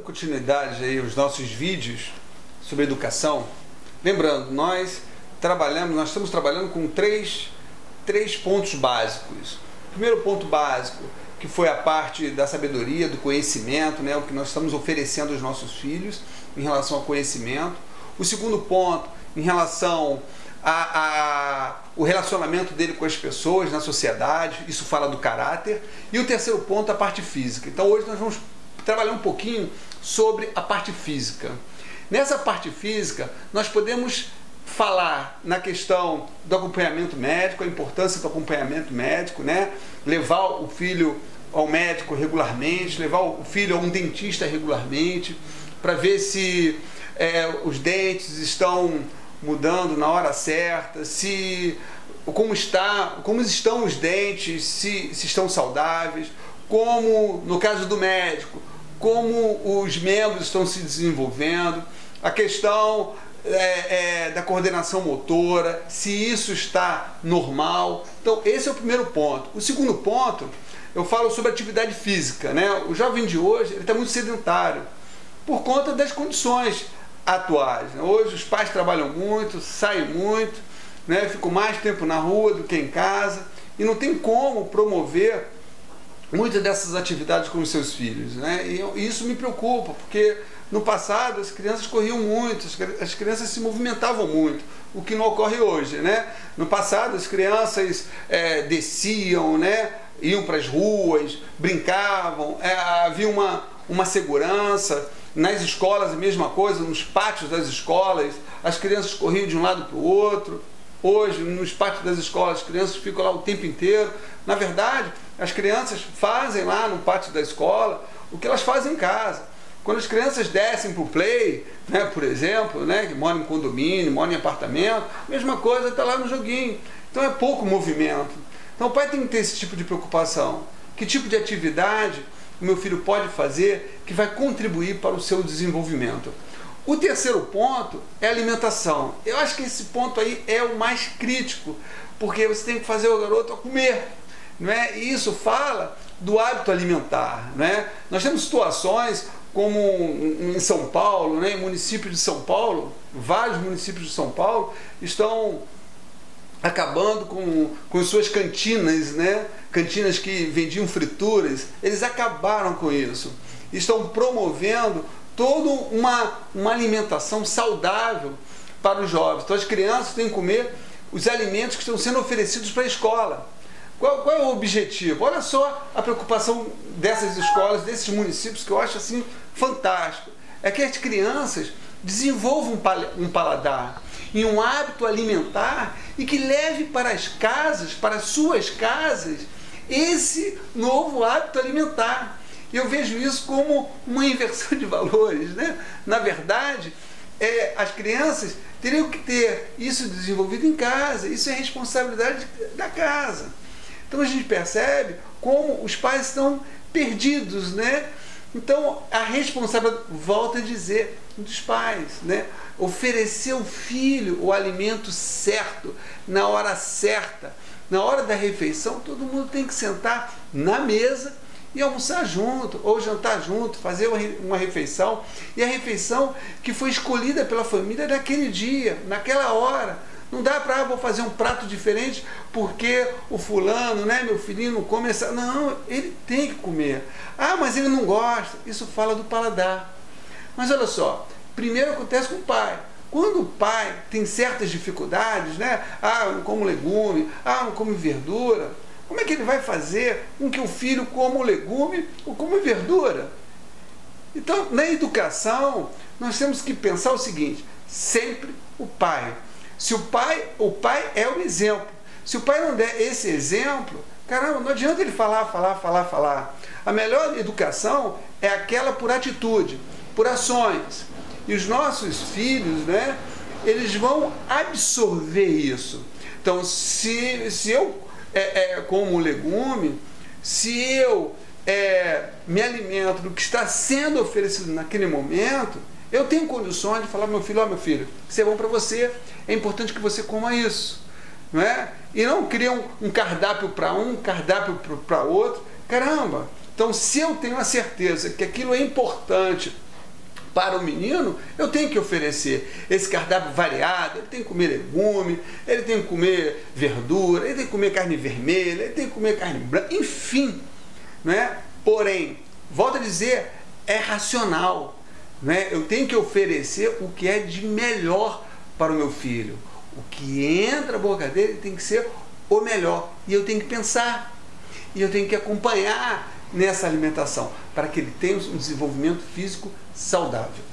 continuidade aí aos nossos vídeos sobre educação, lembrando, nós estamos trabalhando com três pontos básicos. O primeiro ponto básico, que foi a parte da sabedoria, do conhecimento, né, o que nós estamos oferecendo aos nossos filhos em relação ao conhecimento. O segundo ponto, em relação o relacionamento dele com as pessoas, na sociedade, isso fala do caráter. E o terceiro ponto, a parte física. Então hoje nós vamos trabalhar um pouquinho sobre a parte física. Nessa parte física, nós podemos falar na questão do acompanhamento médico, a importância do acompanhamento médico, né? Levar o filho ao médico regularmente, levar o filho a um dentista regularmente, para ver se os dentes estão mudando na hora certa, como estão os dentes, se estão saudáveis, como, no caso do médico, como os membros estão se desenvolvendo, a questão da coordenação motora, se isso está normal. Então esse é o primeiro ponto. O segundo ponto, eu falo sobre atividade física, né? O jovem de hoje está muito sedentário, por conta das condições atuais, né? Hoje os pais trabalham muito, saem muito, né? Ficam mais tempo na rua do que em casa, e não tem como promover muitas dessas atividades com os seus filhos, né? E isso me preocupa, porque no passado as crianças corriam muito, as crianças se movimentavam muito, o que não ocorre hoje, né? No passado as crianças desciam, né? Iam para as ruas, brincavam, havia uma segurança. Nas escolas a mesma coisa, nos pátios das escolas, as crianças corriam de um lado para o outro. Hoje, nos pátios das escolas, as crianças ficam lá o tempo inteiro. Na verdade, as crianças fazem lá no pátio da escola o que elas fazem em casa. Quando as crianças descem para o play, né, por exemplo, né, que moram em condomínio, moram em apartamento, a mesma coisa está lá no joguinho. Então é pouco movimento. Então o pai tem que ter esse tipo de preocupação. Que tipo de atividade o meu filho pode fazer que vai contribuir para o seu desenvolvimento? O terceiro ponto é a alimentação. Eu acho que esse ponto aí é o mais crítico, porque você tem que fazer o garoto a comer, não é? E isso fala do hábito alimentar, não é? Nós temos situações como em São Paulo, né, em municípios de São Paulo, vários municípios de São Paulo estão acabando com suas cantinas, né? Cantinas que vendiam frituras, eles acabaram com isso. Estão promovendo toda uma alimentação saudável para os jovens. Então as crianças têm que comer os alimentos que estão sendo oferecidos para a escola. Qual é o objetivo? Olha só a preocupação dessas escolas, desses municípios, que eu acho assim fantástico. É que as crianças desenvolvam um paladar e um hábito alimentar, e que leve para as casas, para as suas casas, esse novo hábito alimentar. Eu vejo isso como uma inversão de valores, né? Na verdade, as crianças teriam que ter isso desenvolvido em casa, isso é responsabilidade da casa. Então a gente percebe como os pais estão perdidos, né? Então a responsabilidade, volta a dizer, dos pais, né? Oferecer ao filho o alimento certo, na hora certa. Na hora da refeição, todo mundo tem que sentar na mesa e almoçar junto, ou jantar junto, fazer uma refeição. E a refeição que foi escolhida pela família naquele dia, naquela hora. Não dá para, vou fazer um prato diferente porque o fulano, né, meu filhinho não come essa... Não, ele tem que comer. Ah, mas ele não gosta. Isso fala do paladar. Mas olha só, primeiro acontece com o pai. Quando o pai tem certas dificuldades, né? Ah, eu não como legume, não como verdura. Como é que ele vai fazer com que o filho coma o legume ou coma verdura? Então, na educação, nós temos que pensar o seguinte: sempre o pai. Se o pai é o exemplo. Se o pai não der esse exemplo, caramba, não adianta ele falar. A melhor educação é aquela por atitude, por ações. E os nossos filhos, né, eles vão absorver isso. Então, se eu como legume, se eu me alimento do que está sendo oferecido naquele momento, eu tenho condições de falar, meu filho, isso é bom para você, é importante que você coma isso, não é? E não cria um cardápio para um cardápio para outro. Caramba! Então, se eu tenho a certeza que aquilo é importante para o menino, eu tenho que oferecer esse cardápio variado. Ele tem que comer legume, ele tem que comer verdura, ele tem que comer carne vermelha, ele tem que comer carne branca, enfim, né? Porém, volto a dizer, é racional, né? Eu tenho que oferecer o que é de melhor para o meu filho. O que entra a boca dele tem que ser o melhor. E eu tenho que pensar, e eu tenho que acompanhar nessa alimentação, para que ele tenha um desenvolvimento físico saudável.